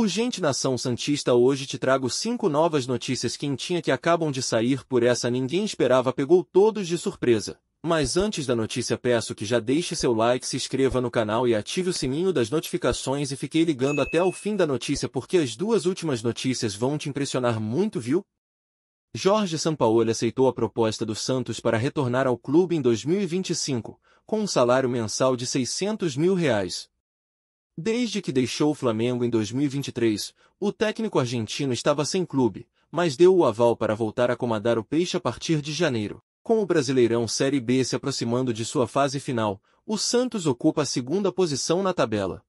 Urgente nação santista, hoje te trago 5 novas notícias quentinha que acabam de sair, por essa ninguém esperava, pegou todos de surpresa. Mas antes da notícia peço que já deixe seu like, se inscreva no canal e ative o sininho das notificações e fiquei ligando até o fim da notícia porque as 2 últimas notícias vão te impressionar muito, viu? Jorge Sampaoli aceitou a proposta do Santos para retornar ao clube em 2025, com um salário mensal de R$600 mil. Desde que deixou o Flamengo em 2023, o técnico argentino estava sem clube, mas deu o aval para voltar a comandar o Peixe a partir de janeiro. Com o Brasileirão Série B se aproximando de sua fase final, o Santos ocupa a 2ª posição na tabela.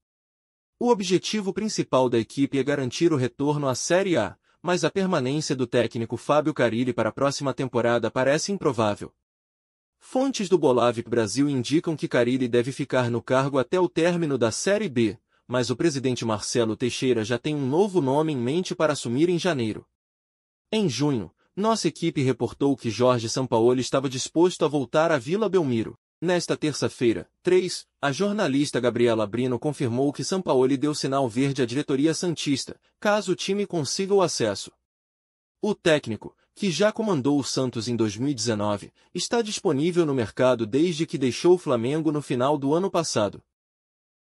O objetivo principal da equipe é garantir o retorno à Série A, mas a permanência do técnico Fábio Carille para a próxima temporada parece improvável. Fontes do Bolavip Brasil indicam que Carille deve ficar no cargo até o término da Série B, mas o presidente Marcelo Teixeira já tem um novo nome em mente para assumir em janeiro. Em junho, nossa equipe reportou que Jorge Sampaoli estava disposto a voltar à Vila Belmiro. Nesta terça-feira, 3, a jornalista Gabriela Brino confirmou que Sampaoli deu sinal verde à diretoria santista, caso o time consiga o acesso. O técnico, que já comandou o Santos em 2019, está disponível no mercado desde que deixou o Flamengo no final do ano passado.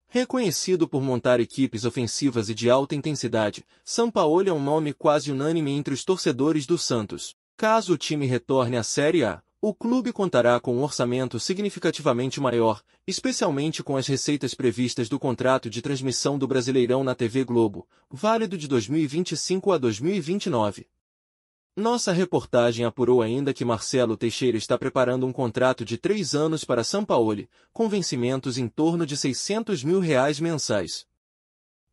Reconhecido por montar equipes ofensivas e de alta intensidade, Sampaoli é um nome quase unânime entre os torcedores do Santos. Caso o time retorne à Série A, o clube contará com um orçamento significativamente maior, especialmente com as receitas previstas do contrato de transmissão do Brasileirão na TV Globo, válido de 2025 a 2029. Nossa reportagem apurou ainda que Marcelo Teixeira está preparando um contrato de 3 anos para Sampaoli, com vencimentos em torno de R$600 mil mensais.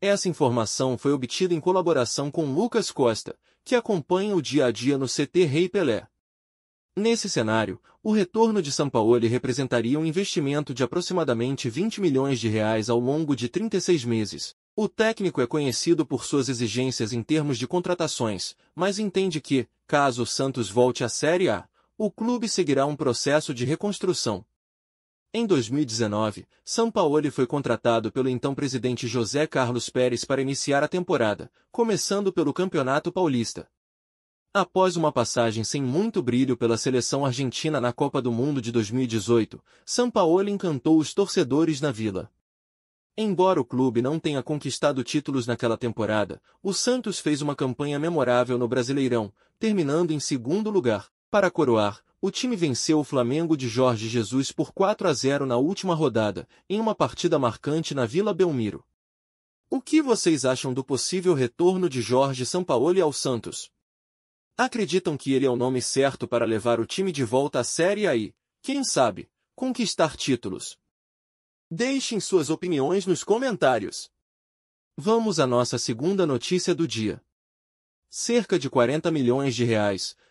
Essa informação foi obtida em colaboração com Lucas Costa, que acompanha o dia a dia no CT Rei Pelé. Nesse cenário, o retorno de Sampaoli representaria um investimento de aproximadamente R$20 milhões ao longo de 36 meses. O técnico é conhecido por suas exigências em termos de contratações, mas entende que, caso o Santos volte à Série A, o clube seguirá um processo de reconstrução. Em 2019, Sampaoli foi contratado pelo então presidente José Carlos Pérez para iniciar a temporada, começando pelo Campeonato Paulista. Após uma passagem sem muito brilho pela seleção argentina na Copa do Mundo de 2018, Sampaoli encantou os torcedores na Vila. Embora o clube não tenha conquistado títulos naquela temporada, o Santos fez uma campanha memorável no Brasileirão, terminando em 2º lugar. Para coroar, o time venceu o Flamengo de Jorge Jesus por 4-0 na última rodada, em uma partida marcante na Vila Belmiro. O que vocês acham do possível retorno de Jorge Sampaoli ao Santos? Acreditam que ele é o nome certo para levar o time de volta à Série A e, quem sabe, conquistar títulos? Deixem suas opiniões nos comentários. Vamos à nossa segunda notícia do dia. Cerca de R$40 milhões,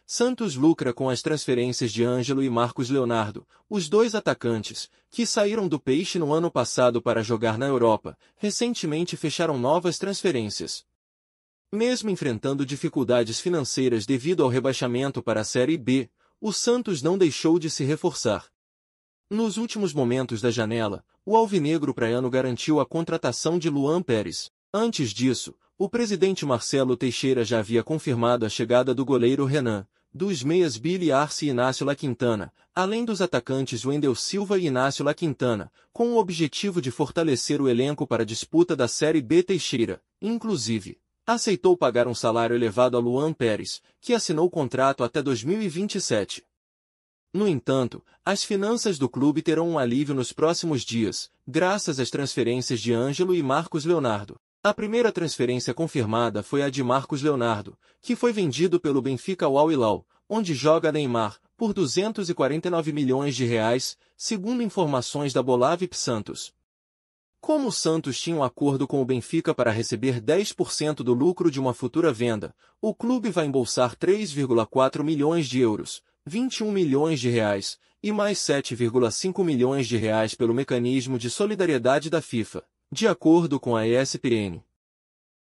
Santos lucra com as transferências de Ângelo e Marcos Leonardo, os 2 atacantes, que saíram do Peixe no ano passado para jogar na Europa, recentemente fecharam novas transferências. Mesmo enfrentando dificuldades financeiras devido ao rebaixamento para a Série B, o Santos não deixou de se reforçar. Nos últimos momentos da janela, o alvinegro praiano garantiu a contratação de Luan Pérez. Antes disso, o presidente Marcelo Teixeira já havia confirmado a chegada do goleiro Renan, dos meias Billy Arce e Inácio La Quintana, além dos atacantes Wendel Silva e Inácio La Quintana, com o objetivo de fortalecer o elenco para a disputa da Série B. Teixeira, inclusive, aceitou pagar um salário elevado a Luan Pérez, que assinou contrato até 2027. No entanto, as finanças do clube terão um alívio nos próximos dias, graças às transferências de Ângelo e Marcos Leonardo. A primeira transferência confirmada foi a de Marcos Leonardo, que foi vendido pelo Benfica ao Al Hilal, onde joga Neymar, por R$249 milhões, segundo informações da Bolavip Santos. Como o Santos tinha um acordo com o Benfica para receber 10% do lucro de uma futura venda, o clube vai embolsar €3,4 milhões, R$21 milhões, e mais R$7,5 milhões pelo mecanismo de solidariedade da FIFA, de acordo com a ESPN.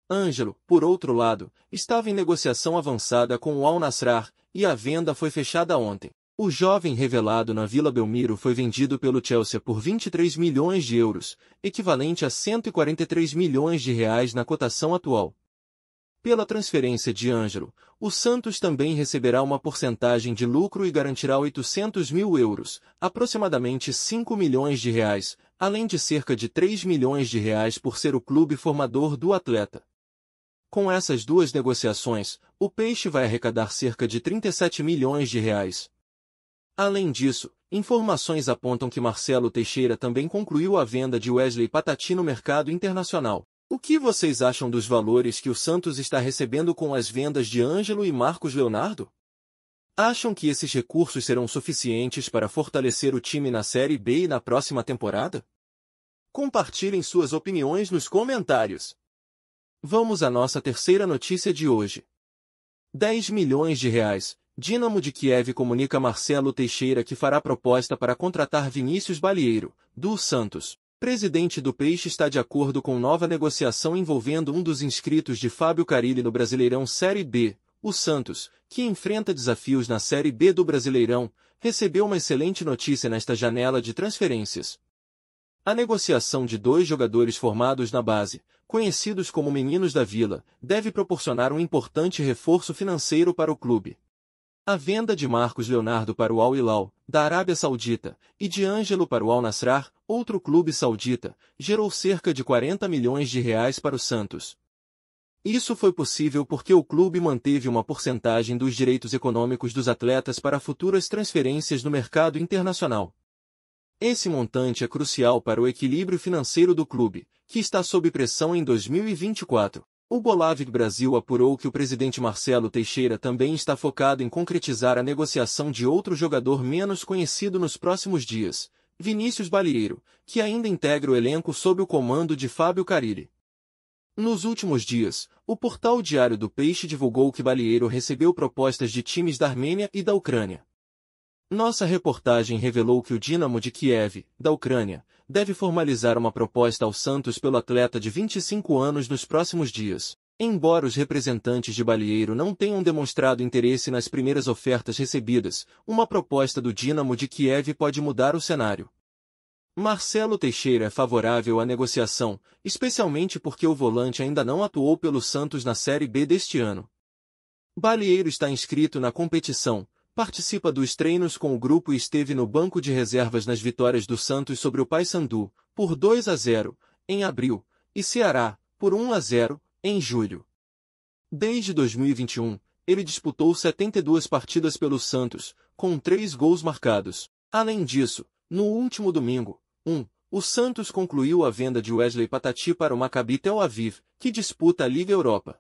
Ângelo, por outro lado, estava em negociação avançada com o Al Nassr, e a venda foi fechada ontem. O jovem revelado na Vila Belmiro foi vendido pelo Chelsea por €23 milhões, equivalente a R$143 milhões na cotação atual. Pela transferência de Ângelo, o Santos também receberá uma porcentagem de lucro e garantirá 800 mil euros, aproximadamente 5 milhões de reais, além de cerca de 3 milhões de reais por ser o clube formador do atleta. Com essas duas negociações, o Peixe vai arrecadar cerca de 37 milhões de reais. Além disso, informações apontam que Marcelo Teixeira também concluiu a venda de Wesley Patati no mercado internacional. O que vocês acham dos valores que o Santos está recebendo com as vendas de Ângelo e Marcos Leonardo? Acham que esses recursos serão suficientes para fortalecer o time na Série B e na próxima temporada? Compartilhem suas opiniões nos comentários. Vamos à nossa terceira notícia de hoje. 10 milhões de reais. Dínamo de Kiev comunica a Marcelo Teixeira que fará proposta para contratar Vinícius Balieiro, do Santos. Presidente do Peixe está de acordo com nova negociação envolvendo um dos inscritos de Fábio Carille no Brasileirão Série B. O Santos, que enfrenta desafios na Série B do Brasileirão, recebeu uma excelente notícia nesta janela de transferências. A negociação de dois jogadores formados na base, conhecidos como Meninos da Vila, deve proporcionar um importante reforço financeiro para o clube. A venda de Marcos Leonardo para o Al Hilal, da Arábia Saudita, e de Ângelo para o Al Nassr, outro clube saudita, gerou cerca de 40 milhões de reais para o Santos. Isso foi possível porque o clube manteve uma porcentagem dos direitos econômicos dos atletas para futuras transferências no mercado internacional. Esse montante é crucial para o equilíbrio financeiro do clube, que está sob pressão em 2024. O Bolavik Brasil apurou que o presidente Marcelo Teixeira também está focado em concretizar a negociação de outro jogador menos conhecido nos próximos dias, Vinícius Balieiro, que ainda integra o elenco sob o comando de Fábio Carille. Nos últimos dias, o portal Diário do Peixe divulgou que Balieiro recebeu propostas de times da Armênia e da Ucrânia. Nossa reportagem revelou que o Dínamo de Kiev, da Ucrânia, deve formalizar uma proposta ao Santos pelo atleta de 25 anos nos próximos dias. Embora os representantes de Balieiro não tenham demonstrado interesse nas primeiras ofertas recebidas, uma proposta do Dínamo de Kiev pode mudar o cenário. Marcelo Teixeira é favorável à negociação, especialmente porque o volante ainda não atuou pelo Santos na Série B deste ano. Balieiro está inscrito na competição, participa dos treinos com o grupo e esteve no banco de reservas nas vitórias do Santos sobre o Paysandu, por 2-0, em abril, e Ceará, por 1-0, em julho. Desde 2021, ele disputou 72 partidas pelo Santos, com 3 gols marcados. Além disso, no último domingo, o Santos concluiu a venda de Wesley Patati para o Maccabi Tel Aviv, que disputa a Liga Europa.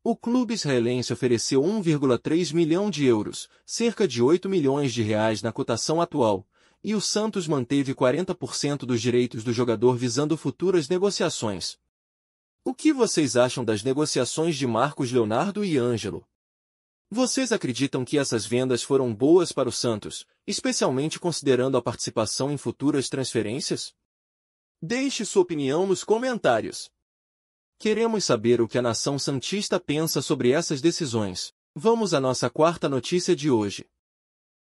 O clube israelense ofereceu 1,3 milhão de euros, cerca de 8 milhões de reais na cotação atual, e o Santos manteve 40% dos direitos do jogador visando futuras negociações. O que vocês acham das negociações de Marcos Leonardo e Ângelo? Vocês acreditam que essas vendas foram boas para o Santos, especialmente considerando a participação em futuras transferências? Deixe sua opinião nos comentários. Queremos saber o que a nação santista pensa sobre essas decisões. Vamos à nossa quarta notícia de hoje.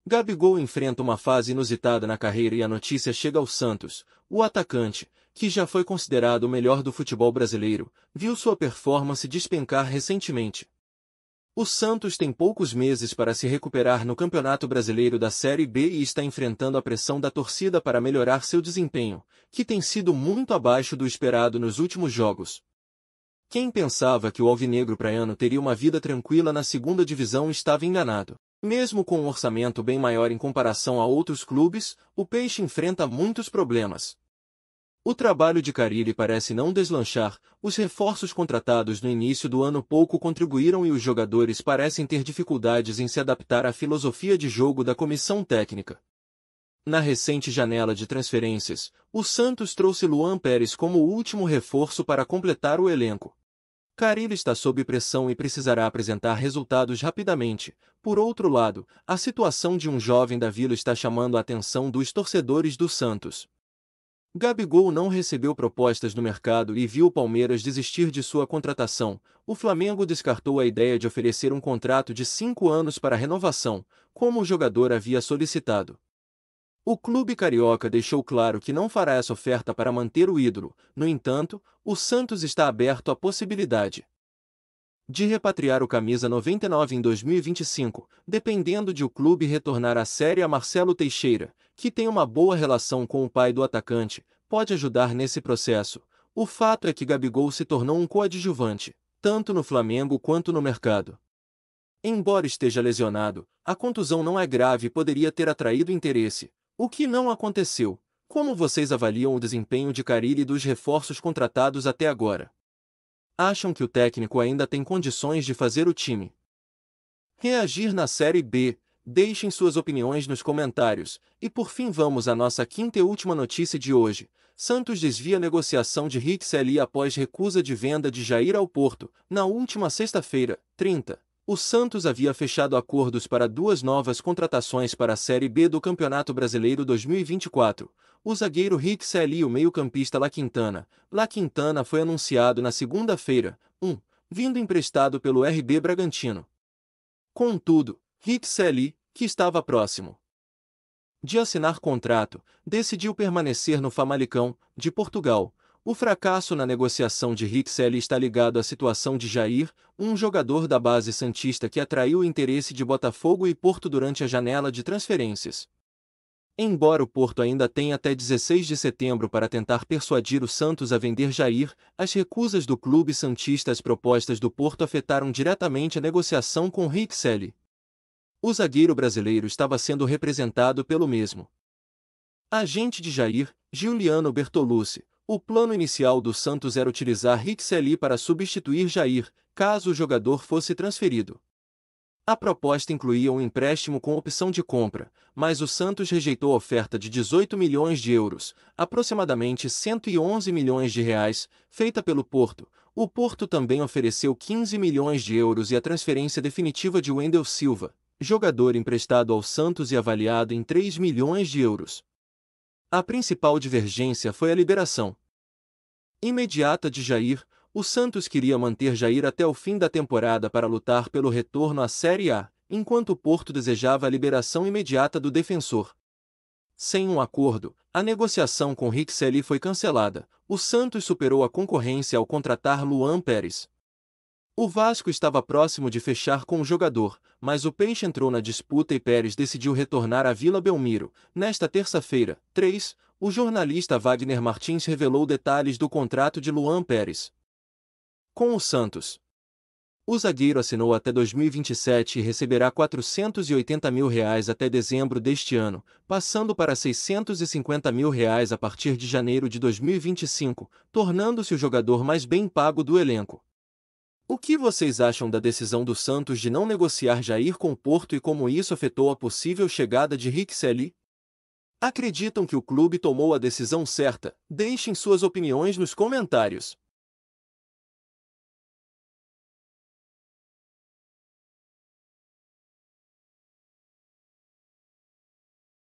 Gabigol enfrenta uma fase inusitada na carreira e a notícia chega ao Santos. O atacante, que já foi considerado o melhor do futebol brasileiro, viu sua performance despencar recentemente. O Santos tem poucos meses para se recuperar no Campeonato Brasileiro da Série B e está enfrentando a pressão da torcida para melhorar seu desempenho, que tem sido muito abaixo do esperado nos últimos jogos. Quem pensava que o alvinegro praiano teria uma vida tranquila na segunda divisão estava enganado. Mesmo com um orçamento bem maior em comparação a outros clubes, o Peixe enfrenta muitos problemas. O trabalho de Carille parece não deslanchar, os reforços contratados no início do ano pouco contribuíram e os jogadores parecem ter dificuldades em se adaptar à filosofia de jogo da comissão técnica. Na recente janela de transferências, o Santos trouxe Luan Pérez como o último reforço para completar o elenco. Carille está sob pressão e precisará apresentar resultados rapidamente. Por outro lado, a situação de um jovem da Vila está chamando a atenção dos torcedores do Santos. Gabigol não recebeu propostas no mercado e viu o Palmeiras desistir de sua contratação. O Flamengo descartou a ideia de oferecer um contrato de 5 anos para renovação, como o jogador havia solicitado. O clube carioca deixou claro que não fará essa oferta para manter o ídolo. No entanto, o Santos está aberto à possibilidade. de repatriar o camisa 99 em 2025, dependendo de o clube retornar à Série A. Marcelo Teixeira, que tem uma boa relação com o pai do atacante, pode ajudar nesse processo. O fato é que Gabigol se tornou um coadjuvante, tanto no Flamengo quanto no mercado. Embora esteja lesionado, a contusão não é grave e poderia ter atraído interesse, o que não aconteceu. Como vocês avaliam o desempenho de Carille e dos reforços contratados até agora? Acham que o técnico ainda tem condições de fazer o time reagir na Série B? Deixem suas opiniões nos comentários. E por fim vamos à nossa quinta e última notícia de hoje. Santos desvia a negociação de Rixelli após recusa de venda de Jair ao Porto. Na última sexta-feira, 30, o Santos havia fechado acordos para 2 novas contratações para a Série B do Campeonato Brasileiro 2024. O zagueiro Rixelli e o meio-campista La Quintana. La Quintana foi anunciado na segunda-feira, vindo emprestado pelo RB Bragantino. Contudo, Rixelli, que estava próximo de assinar contrato, decidiu permanecer no Famalicão, de Portugal. O fracasso na negociação de Rixelli está ligado à situação de Jair, um jogador da base santista que atraiu o interesse de Botafogo e Porto durante a janela de transferências. Embora o Porto ainda tenha até 16 de setembro para tentar persuadir o Santos a vender Jair, as recusas do clube santista às propostas do Porto afetaram diretamente a negociação com Rixelli. O zagueiro brasileiro estava sendo representado pelo mesmo agente de Jair, Giuliano Bertolucci. O plano inicial do Santos era utilizar Rixelli para substituir Jair, caso o jogador fosse transferido. A proposta incluía um empréstimo com opção de compra, mas o Santos rejeitou a oferta de 18 milhões de euros, aproximadamente 111 milhões de reais, feita pelo Porto. O Porto também ofereceu 15 milhões de euros e a transferência definitiva de Wendel Silva, jogador emprestado ao Santos e avaliado em 3 milhões de euros. A principal divergência foi a liberação imediata de Jair. O Santos queria manter Jair até o fim da temporada para lutar pelo retorno à Série A, enquanto o Porto desejava a liberação imediata do defensor. Sem um acordo, a negociação com Rixelli foi cancelada. O Santos superou a concorrência ao contratar Luan Pérez. O Vasco estava próximo de fechar com o jogador, mas o Peixe entrou na disputa e Pérez decidiu retornar à Vila Belmiro. Nesta terça-feira, 3, o jornalista Wagner Martins revelou detalhes do contrato de Luan Pérez com o Santos. O zagueiro assinou até 2027 e receberá R$ 480 mil até dezembro deste ano, passando para R$ 650 mil a partir de janeiro de 2025, tornando-se o jogador mais bem pago do elenco. O que vocês acham da decisão do Santos de não negociar Jair com o Porto e como isso afetou a possível chegada de Rixelli? Acreditam que o clube tomou a decisão certa? Deixem suas opiniões nos comentários.